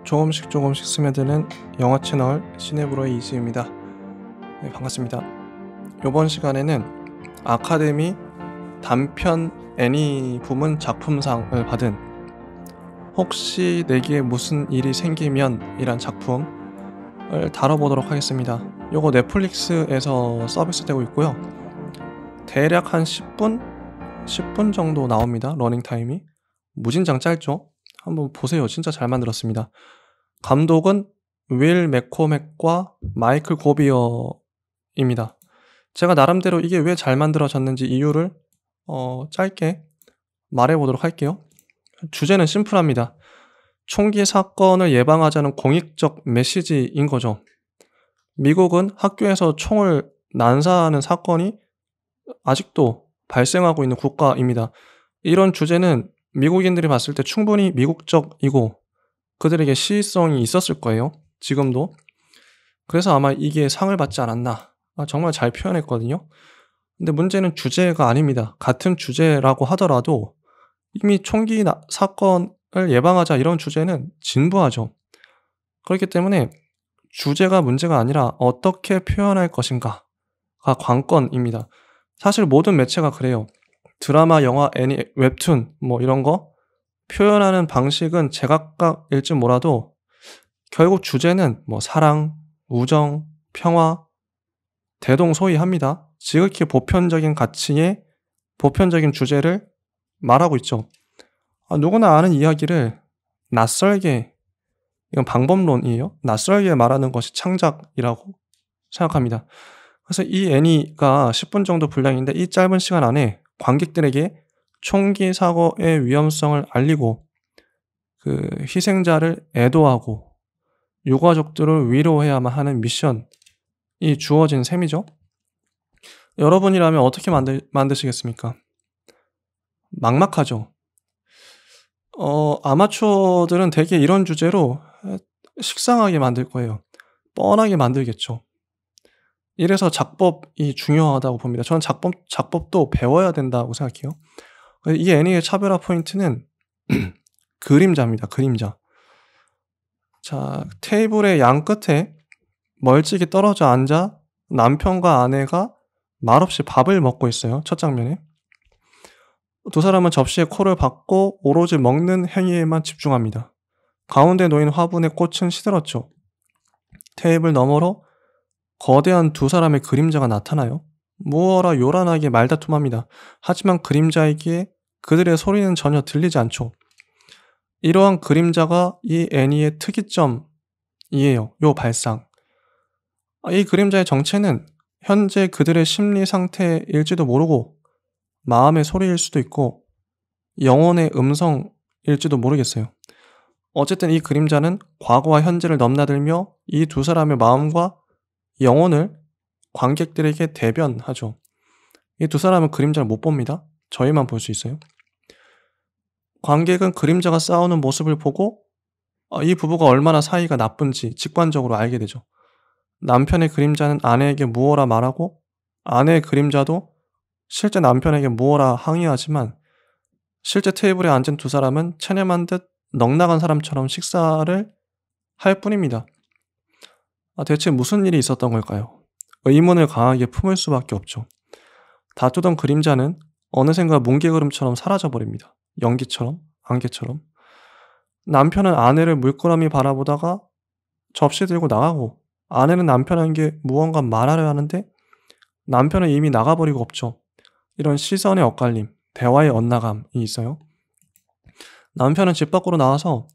조금씩 스며드는 영화 채널 시네브로의 이지입니다. 네, 반갑습니다. 이번 시간에는 아카데미 단편 애니 부문 작품상을 받은 혹시 내게 무슨 일이 생기면 이란 작품을 다뤄보도록 하겠습니다. 요거 넷플릭스에서 서비스되고 있고요. 대략 한 10분 정도 나옵니다. 러닝타임이. 무진장 짧죠? 한번 보세요. 진짜 잘 만들었습니다. 감독은 윌 맥코맥과 마이클 고비어입니다. 제가 나름대로 이게 왜 잘 만들어졌는지 이유를 짧게 말해보도록 할게요. 주제는 심플합니다. 총기 사건을 예방하자는 공익적 메시지인 거죠. 미국은 학교에서 총을 난사하는 사건이 아직도 발생하고 있는 국가입니다. 이런 주제는 미국인들이 봤을 때 충분히 미국적이고 그들에게 시의성이 있었을 거예요. 지금도. 그래서 아마 이게 상을 받지 않았나. 정말 잘 표현했거든요. 근데 문제는 주제가 아닙니다. 같은 주제라고 하더라도 이미 총기 사건을 예방하자 이런 주제는 진부하죠. 그렇기 때문에 주제가 문제가 아니라 어떻게 표현할 것인가가 관건입니다. 사실 모든 매체가 그래요. 드라마, 영화, 애니, 웹툰 이런 거 표현하는 방식은 제각각일지 몰라도 결국 주제는 사랑, 우정, 평화, 대동소이합니다. 지극히 보편적인 가치의 보편적인 주제를 말하고 있죠. 누구나 아는 이야기를 낯설게, 이건 방법론이에요. 낯설게 말하는 것이 창작이라고 생각합니다. 그래서 이 애니가 10분 정도 분량인데 이 짧은 시간 안에 관객들에게 총기 사고의 위험성을 알리고 그 희생자를 애도하고 유가족들을 위로해야만 하는 미션이 주어진 셈이죠. 여러분이라면 어떻게 만드시겠습니까? 막막하죠. 아마추어들은 대개 이런 주제로 식상하게 만들 거예요. 뻔하게 만들겠죠. 이래서 작법이 중요하다고 봅니다. 저는 작법도 배워야 된다고 생각해요. 이 애니의 차별화 포인트는 그림자입니다. 그림자. 자, 테이블의 양 끝에 멀찍이 떨어져 앉아 남편과 아내가 말없이 밥을 먹고 있어요. 첫 장면에. 두 사람은 접시에 코를 박고 오로지 먹는 행위에만 집중합니다. 가운데 놓인 화분의 꽃은 시들었죠. 테이블 너머로 거대한 두 사람의 그림자가 나타나요. 무어라 요란하게 말다툼합니다. 하지만 그림자에게 그들의 소리는 전혀 들리지 않죠. 이러한 그림자가 이 애니의 특이점이에요. 요 발상. 이 그림자의 정체는 현재 그들의 심리 상태일지도 모르고 마음의 소리일 수도 있고 영혼의 음성일지도 모르겠어요. 어쨌든 이 그림자는 과거와 현재를 넘나들며 이 두 사람의 마음과 영혼을 관객들에게 대변하죠. 이 두 사람은 그림자를 못 봅니다. 저희만 볼 수 있어요. 관객은 그림자가 싸우는 모습을 보고 이 부부가 얼마나 사이가 나쁜지 직관적으로 알게 되죠. 남편의 그림자는 아내에게 무어라 말하고 아내의 그림자도 실제 남편에게 무어라 항의하지만 실제 테이블에 앉은 두 사람은 체념한 듯 넉나간 사람처럼 식사를 할 뿐입니다. 대체 무슨 일이 있었던 걸까요? 의문을 강하게 품을 수밖에 없죠. 다투던 그림자는 어느샌가 뭉게구름처럼 사라져버립니다. 연기처럼, 안개처럼. 남편은 아내를 물끄러미 바라보다가 접시 들고 나가고 아내는 남편에게 무언가 말하려 하는데 남편은 이미 나가버리고 없죠. 이런 시선의 엇갈림, 대화의 엇나감이 있어요. 남편은 집 밖으로 나와서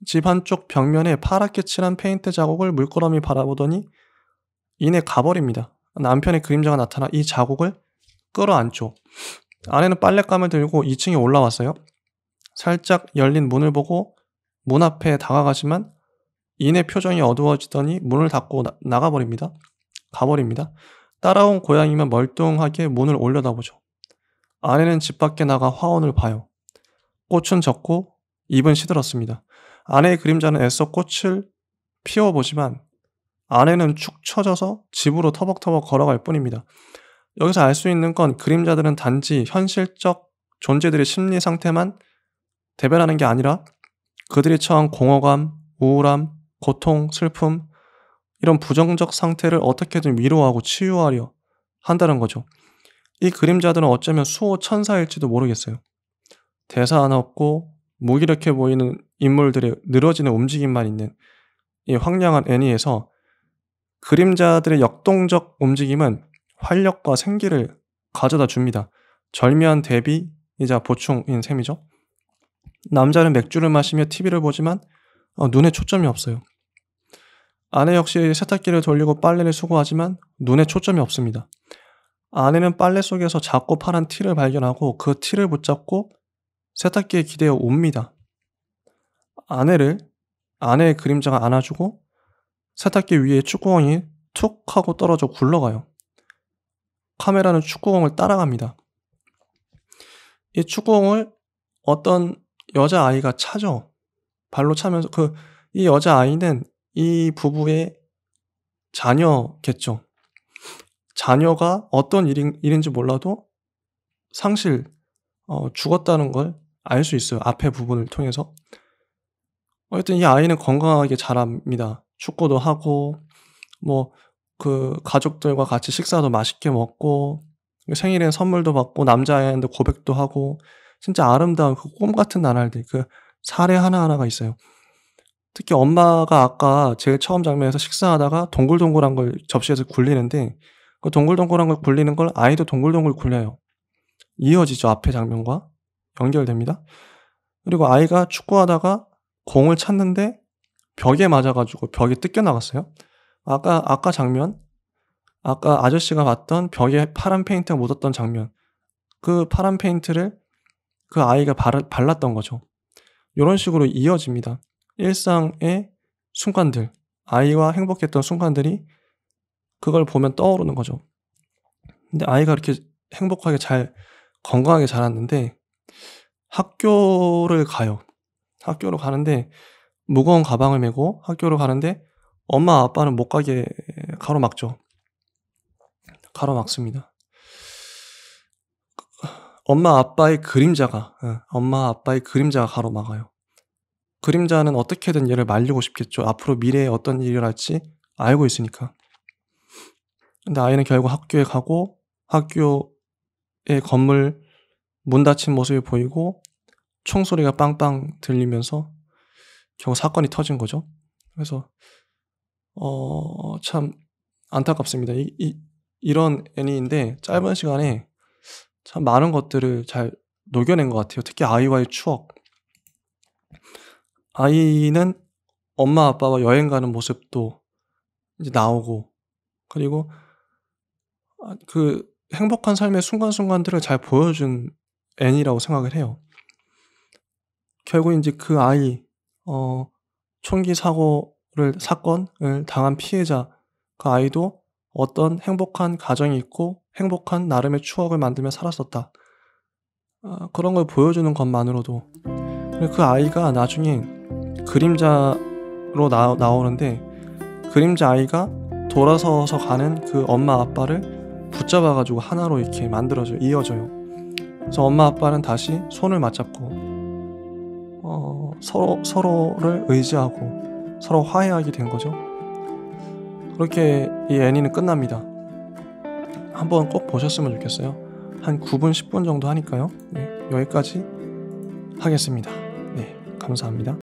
집 한쪽 벽면에 파랗게 칠한 페인트 자국을 물끄러미 바라보더니 이내 가버립니다. 남편의 그림자가 나타나 이 자국을 끌어안죠. 아내는 빨랫감을 들고 2층에 올라왔어요. 살짝 열린 문을 보고 문 앞에 다가가지만 이내 표정이 어두워지더니 문을 닫고 나가버립니다. 가버립니다. 따라온 고양이만 멀뚱하게 문을 올려다보죠. 아내는 집 밖에 나가 화원을 봐요. 꽃은 졌고 잎은 시들었습니다. 아내의 그림자는 애써 꽃을 피워보지만 아내는 축 처져서 집으로 터벅터벅 걸어갈 뿐입니다. 여기서 알 수 있는 건 그림자들은 단지 현실적 존재들의 심리 상태만 대변하는 게 아니라 그들이 처한 공허감, 우울함, 고통, 슬픔 이런 부정적 상태를 어떻게든 위로하고 치유하려 한다는 거죠. 이 그림자들은 어쩌면 수호 천사일지도 모르겠어요. 대사 하나 없고 무기력해 보이는 인물들의 늘어지는 움직임만 있는 이 황량한 애니에서 그림자들의 역동적 움직임은 활력과 생기를 가져다 줍니다. 절묘한 대비이자 보충인 셈이죠. 남자는 맥주를 마시며 TV를 보지만 눈에 초점이 없어요. 아내 역시 세탁기를 돌리고 빨래를 수거하지만 눈에 초점이 없습니다. 아내는 빨래 속에서 작고 파란 티를 발견하고 그 티를 붙잡고 세탁기에 기대어 웁니다. 아내의 그림자가 안아주고 세탁기 위에 축구공이 툭 하고 떨어져 굴러가요. 카메라는 축구공을 따라갑니다. 이 축구공을 어떤 여자아이가 차죠. 발로 차면서 이 여자아이는 이 부부의 자녀겠죠. 자녀가 어떤 일인지 몰라도 죽었다는 걸 알 수 있어요. 앞의 부분을 통해서. 어쨌든 이 아이는 건강하게 자랍니다. 축구도 하고 가족들과 같이 식사도 맛있게 먹고 생일엔 선물도 받고 남자애한테 고백도 하고 진짜 아름다운 그 꿈 같은 나날들, 그 사례 하나하나가 있어요. 특히 엄마가 아까 제일 처음 장면에서 식사하다가 동글동글한 걸 접시에서 굴리는데 그 동글동글한 걸 굴리는 걸 아이도 동글동글 굴려요. 이어지죠. 앞의 장면과 연결됩니다. 그리고 아이가 축구하다가 공을 찼는데 벽에 맞아가지고 벽이 뜯겨 나갔어요. 아까 장면, 아까 아저씨가 봤던 벽에 파란 페인트가 묻었던 장면, 그 파란 페인트를 그 아이가 발랐던 거죠. 이런 식으로 이어집니다. 일상의 순간들, 아이와 행복했던 순간들이 그걸 보면 떠오르는 거죠. 근데 아이가 이렇게 행복하게 건강하게 자랐는데 학교를 가요. 학교로 가는데 무거운 가방을 메고 학교로 가는데 엄마 아빠는 못 가게 가로막죠. 가로막습니다. 엄마 아빠의 그림자가 가로막아요. 그림자는 어떻게든 얘를 말리고 싶겠죠. 앞으로 미래에 어떤 일이 일어날지 알고 있으니까. 근데 아이는 결국 학교에 가고 학교의 건물 문 닫힌 모습이 보이고 총소리가 빵빵 들리면서 결국 사건이 터진 거죠. 그래서 참 안타깝습니다. 이런 애니인데 짧은 시간에 참 많은 것들을 잘 녹여낸 것 같아요. 특히 아이와의 추억. 아이는 엄마 아빠와 여행 가는 모습도 이제 나오고, 그리고 그 행복한 삶의 순간순간들을 잘 보여준 애니라고 생각을 해요. 결국 이제 그 아이, 총기 사건을 당한 피해자, 그 아이도 어떤 행복한 가정이 있고 행복한 나름의 추억을 만들며 살았었다. 그런 걸 보여주는 것만으로도. 그 아이가 나중에 그림자로 나오는데 그림자 아이가 돌아서서 가는 그 엄마 아빠를 붙잡아가지고 하나로 이렇게 이어져요. 그래서 엄마 아빠는 다시 손을 맞잡고 서로를 의지하고 서로 화해하게 된 거죠. 그렇게 이 애니는 끝납니다. 한번 꼭 보셨으면 좋겠어요. 한 9분 10분 정도 하니까요. 네, 여기까지 하겠습니다. 네, 감사합니다.